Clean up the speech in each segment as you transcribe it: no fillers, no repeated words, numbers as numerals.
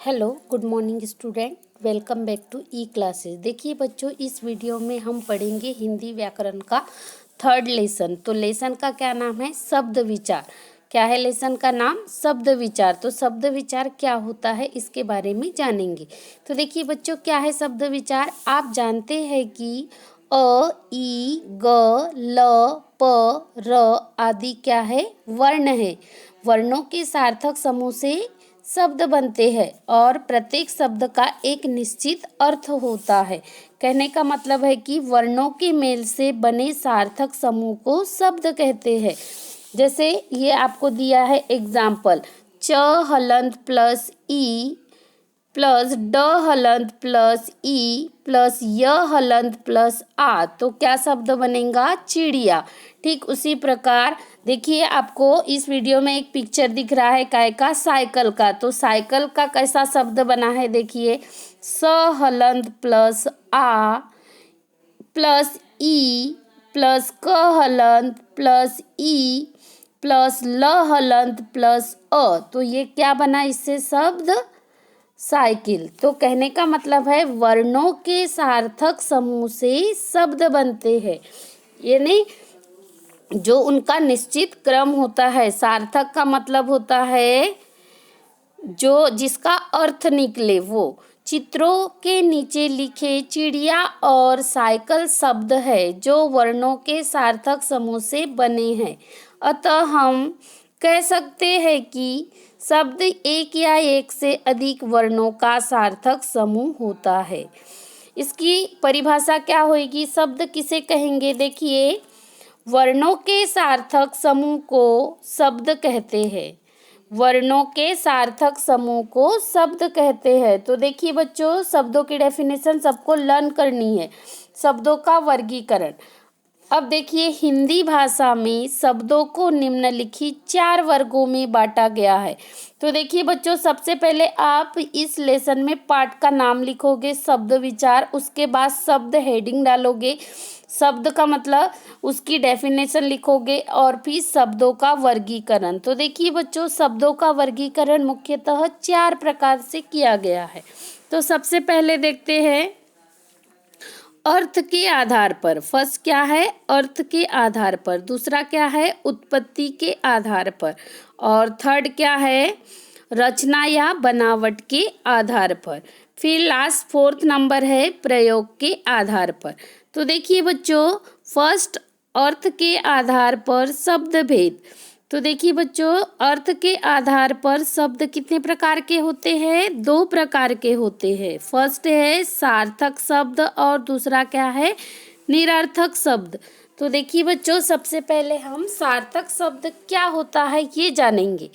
Hello good morning student, welcome back to e classes. देखिए बच्चों, इस वीडियो में हम पढ़ेंगे हिंदी व्याकरण का थर्ड लेसन। तो लेसन का क्या नाम है? शब्द विचार। क्या है लेसन का नाम? शब्द विचार। तो शब्द विचार क्या होता है इसके बारे में जानेंगे। तो देखिए बच्चों, क्या है शब्द विचार? आप जानते हैं कि अ, ई, ग, ल, प, र आदि क्या है? वर्ण है। वर्णों के सार्थक समूह से शब्द बनते हैं और प्रत्येक शब्द का एक निश्चित अर्थ होता है। कहने का मतलब है कि वर्णों के मेल से बने सार्थक समूह को शब्द कहते हैं। जैसे ये आपको दिया है एग्जाम्पल, च हलंत प्लस ई प्लस ड हलंत प्लस ई प्लस य हलंत प्लस आ, तो क्या शब्द बनेगा? चिड़िया। ठीक उसी प्रकार देखिए, आपको इस वीडियो में एक पिक्चर दिख रहा है काय का? साइकिल का। तो साइकिल का कैसा शब्द बना है? देखिए, स हलंत प्लस आ प्लस ई प्लस क हलंत प्लस ई प्लस ल हलंत प्लस अ, तो ये क्या बना इससे शब्द? साइकिल। तो कहने का मतलब है वर्णों के सार्थक समूह से शब्द बनते हैं, यानी जो उनका निश्चित क्रम होता है। सार्थक का मतलब होता है जो जिसका अर्थ निकले वो। चित्रों के नीचे लिखे चिड़िया और साइकिल शब्द है जो वर्णों के सार्थक समूह से बने हैं। अतः हम कह सकते हैं कि शब्द एक या एक से अधिक वर्णों का सार्थक समूह होता है। इसकी परिभाषा क्या होगी? शब्द किसे कहेंगे? देखिए, वर्णों के सार्थक समूह को शब्द कहते हैं। वर्णों के सार्थक समूह को शब्द कहते हैं। तो देखिए बच्चों, शब्दों की डेफिनेशन सबको लर्न करनी है। शब्दों का वर्गीकरण। अब देखिए, हिंदी भाषा में शब्दों को निम्नलिखित 4 वर्गों में बांटा गया है। तो देखिए बच्चों, सबसे पहले आप इस लेसन में पाठ का नाम लिखोगे, शब्द विचार। उसके बाद शब्द हेडिंग डालोगे, शब्द का मतलब उसकी डेफिनेशन लिखोगे और फिर शब्दों का वर्गीकरण। तो देखिए बच्चों, शब्दों का वर्गीकरण मुख्यतः 4 प्रकार से किया गया है। तो सबसे पहले देखते हैं अर्थ के आधार पर। फर्स्ट क्या है? अर्थ के आधार पर। दूसरा क्या है? उत्पत्ति के आधार पर। और थर्ड क्या है? रचना या बनावट के आधार पर। फिर लास्ट फोर्थ नंबर है प्रयोग के आधार पर। तो देखिए बच्चों, फर्स्ट अर्थ के आधार पर शब्द भेद। तो देखिए बच्चों, अर्थ के आधार पर शब्द कितने प्रकार के होते हैं? 2 प्रकार के होते हैं। फर्स्ट है सार्थक शब्द और दूसरा क्या है? निरर्थक शब्द। तो देखिए बच्चों, सबसे पहले हम सार्थक शब्द क्या होता है ये जानेंगे।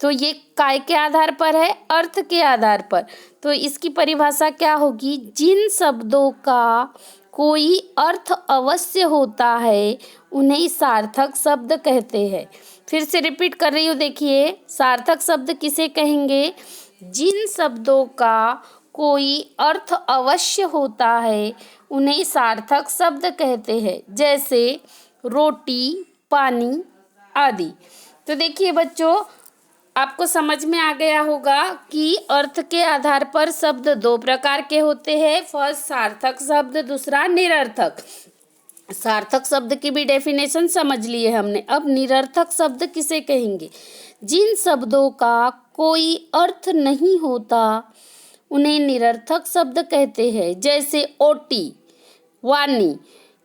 तो ये काय के आधार पर है? अर्थ के आधार पर। तो इसकी परिभाषा क्या होगी? जिन शब्दों का कोई अर्थ अवश्य होता है उन्हें सार्थक शब्द कहते हैं। फिर से रिपीट कर रही हूँ, देखिए, सार्थक शब्द किसे कहेंगे? जिन शब्दों का कोई अर्थ अवश्य होता है उन्हें सार्थक शब्द कहते हैं, जैसे रोटी, पानी आदि। तो देखिए बच्चों, आपको समझ में आ गया होगा कि अर्थ के आधार पर शब्द 2 प्रकार के होते हैं। फर्स्ट सार्थक शब्द, दूसरा निरर्थक। सार्थक शब्द की भी डेफिनेशन समझ लिए हमने। अब निरर्थक शब्द किसे कहेंगे? जिन शब्दों का कोई अर्थ नहीं होता उन्हें निरर्थक शब्द कहते हैं, जैसे ओटी, वानी।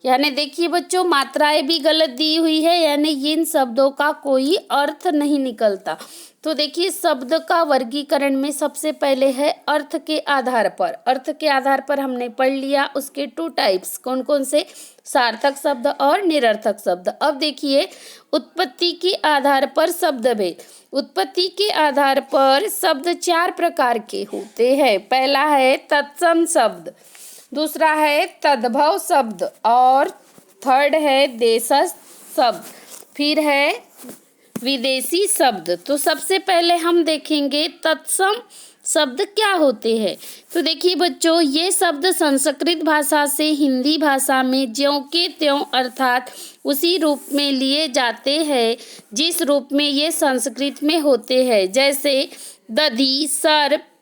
यानी देखिए बच्चों, मात्राएं भी गलत दी हुई है, यानी इन शब्दों का कोई अर्थ नहीं निकलता। तो देखिए, शब्द का वर्गीकरण में सबसे पहले है अर्थ के आधार पर। अर्थ के आधार पर हमने पढ़ लिया, उसके 2 टाइप्स कौन कौन से? सार्थक शब्द और निरर्थक शब्द। अब देखिए, उत्पत्ति के आधार पर शब्द भेद। उत्पत्ति के आधार पर शब्द 4 प्रकार के होते हैं। पहला है तत्सम शब्द, दूसरा है तद्भव शब्द और थर्ड है देशज शब्द, फिर है विदेशी शब्द। तो सबसे पहले हम देखेंगे तत्सम शब्द क्या होते हैं। तो देखिए बच्चों, ये शब्द संस्कृत भाषा से हिंदी भाषा में ज्यों के त्यों अर्थात उसी रूप में लिए जाते हैं जिस रूप में ये संस्कृत में होते हैं, जैसे दधी, सर्प,